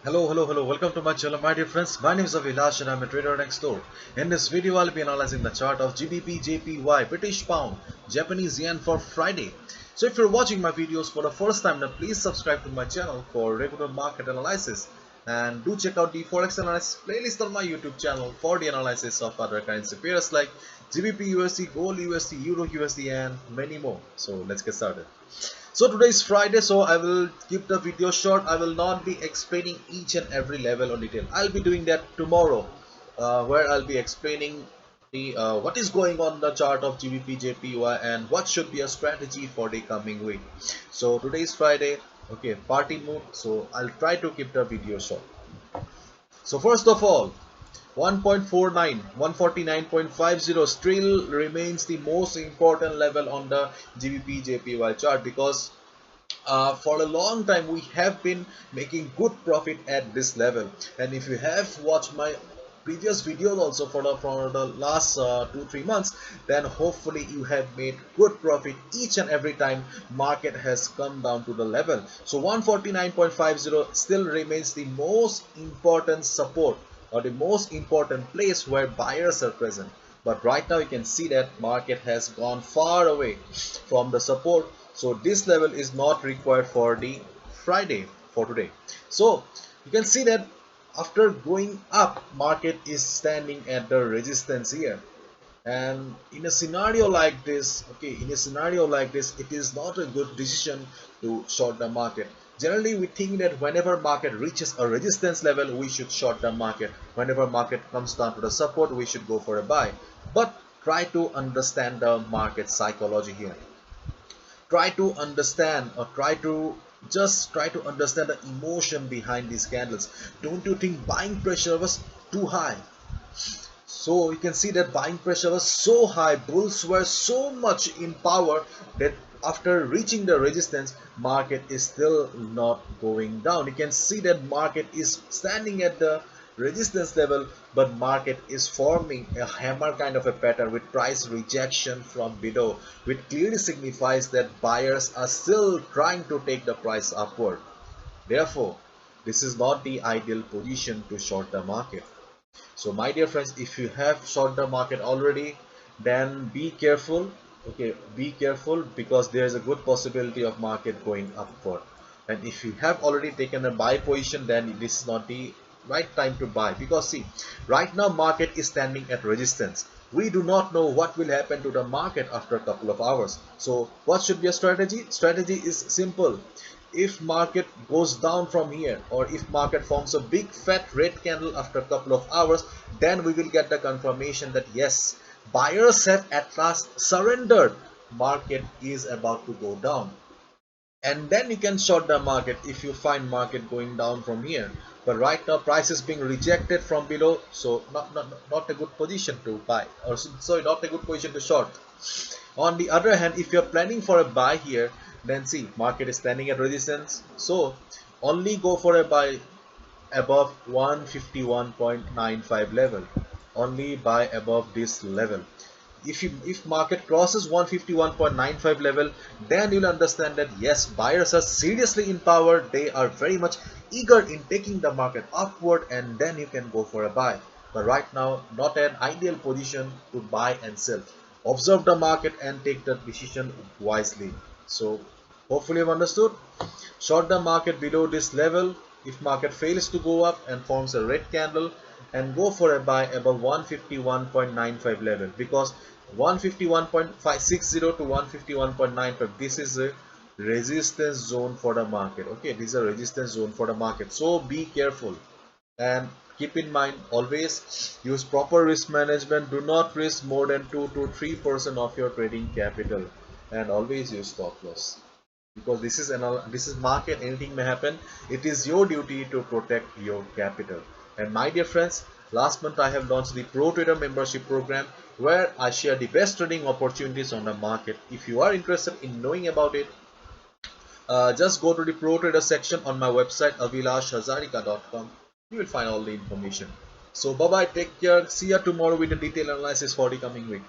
Hello. Welcome to my channel, my dear friends. My name is Avilash and I'm a trader next door. In this video, I'll be analyzing the chart of GBP JPY, British Pound, Japanese Yen for Friday. So if you're watching my videos for the first time, then please subscribe to my channel for regular market analysis. And do check out the Forex analysis playlist on my YouTube channel for the analysis of other currency pairs like GBP USD, Gold USD, Euro USD and many more. So let's get started. So today is Friday, so I will keep the video short. I will not be explaining each and every level or detail. I'll be doing that tomorrow, where I'll be explaining the what is going on the chart of GBP JPY and what should be a strategy for the coming week. So today is Friday, okay, party mood. So I'll try to keep the video short. So first of all, 1.49, 149.50 still remains the most important level on the GBP JPY chart because for a long time we have been making good profit at this level. And if you have watched my previous videos also for the last 2-3 months, then hopefully you have made good profit each and every time market has come down to the level. So 149.50 still remains the most important support or the most important place where buyers are present. But right now you can see that market has gone far away from the support, so this level is not required for the Friday for today. So you can see that after going up, market is standing at the resistance here. And in a scenario like this, it is not a good decision to short the market. Generally we think that whenever market reaches a resistance level, we should short the market. Whenever market comes down to the support, we should go for a buy. But try to understand the market psychology here. Try to understand, or try to understand the emotion behind these candles. Don't you think buying pressure was too high? So you can see that buying pressure was so high, bulls were so much in power that after reaching the resistance, market is still not going down. You can see that market is standing at the resistance level, but market is forming a hammer kind of a pattern with price rejection from below, which clearly signifies that buyers are still trying to take the price upward. Therefore, this is not the ideal position to short the market. So my dear friends, if you have short the market already, then be careful. Okay, be careful because there is a good possibility of market going upward. And if you have already taken a buy position, then this is not the right time to buy, because see, right now market is standing at resistance. We do not know what will happen to the market after a couple of hours. So what should be a strategy? Strategy is simple. If market goes down from here, or if market forms a big fat red candle after a couple of hours, then we will get the confirmation that yes, buyers have at last surrendered, market is about to go down. And then you can short the market if you find market going down from here. But right now price is being rejected from below, so not a good position to buy, or sorry, not a good position to short. On the other hand, if you're planning for a buy here, then see, market is standing at resistance, so only go for a buy above 151.95 level. Only buy above this level. If market crosses 151.95 level, then you'll understand that yes, buyers are seriously in power. They are very much eager in taking the market upward, and then you can go for a buy. But right now, not an ideal position to buy and sell. Observe the market and take the decision wisely. So hopefully you've understood. Short the market below this level if market fails to go up and forms a red candle, and go for a buy above 151.95 level, because 151.560 to 151.95, this is a resistance zone for the market. Okay, this is a resistance zone for the market, so be careful. And keep in mind, always use proper risk management. Do not risk more than 2 to 3% of your trading capital, and always use stop loss, because this is market, anything may happen. It is your duty to protect your capital. And my dear friends, last month I have launched the Pro Trader membership program, where I share the best trading opportunities on the market. If you are interested in knowing about it, just go to the Pro Trader section on my website avilashhazarika.com. You will find all the information. So bye bye, take care, see you tomorrow with a detailed analysis for the coming week.